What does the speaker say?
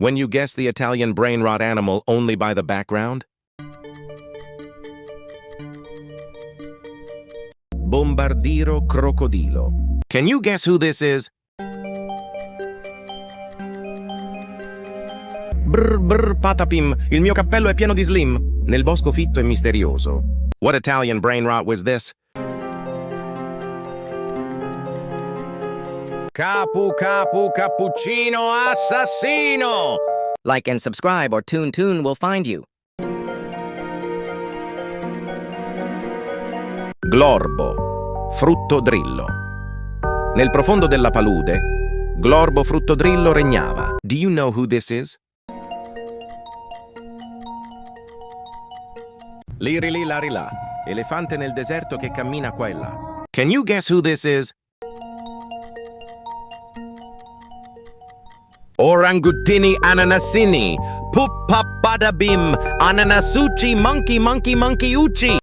When you guess the Italian brain rot animal only by the background? Bombardiro crocodilo. Can you guess who this is? Brr brr patapim, il mio cappello è pieno di slim. Nel bosco fitto e misterioso. What Italian brain rot was this? Capu cappuccino assassino! Like and subscribe or Toon will find you. Glorbo, fruttodrillo. Nel profondo della palude, Glorbo fruttodrillo regnava. Do you know who this is? Lirili larilà, elefante nel deserto che cammina qua e là. Can you guess who this is? Orangutini ananasini, puppapadabim, ananasuchi monkey uchi.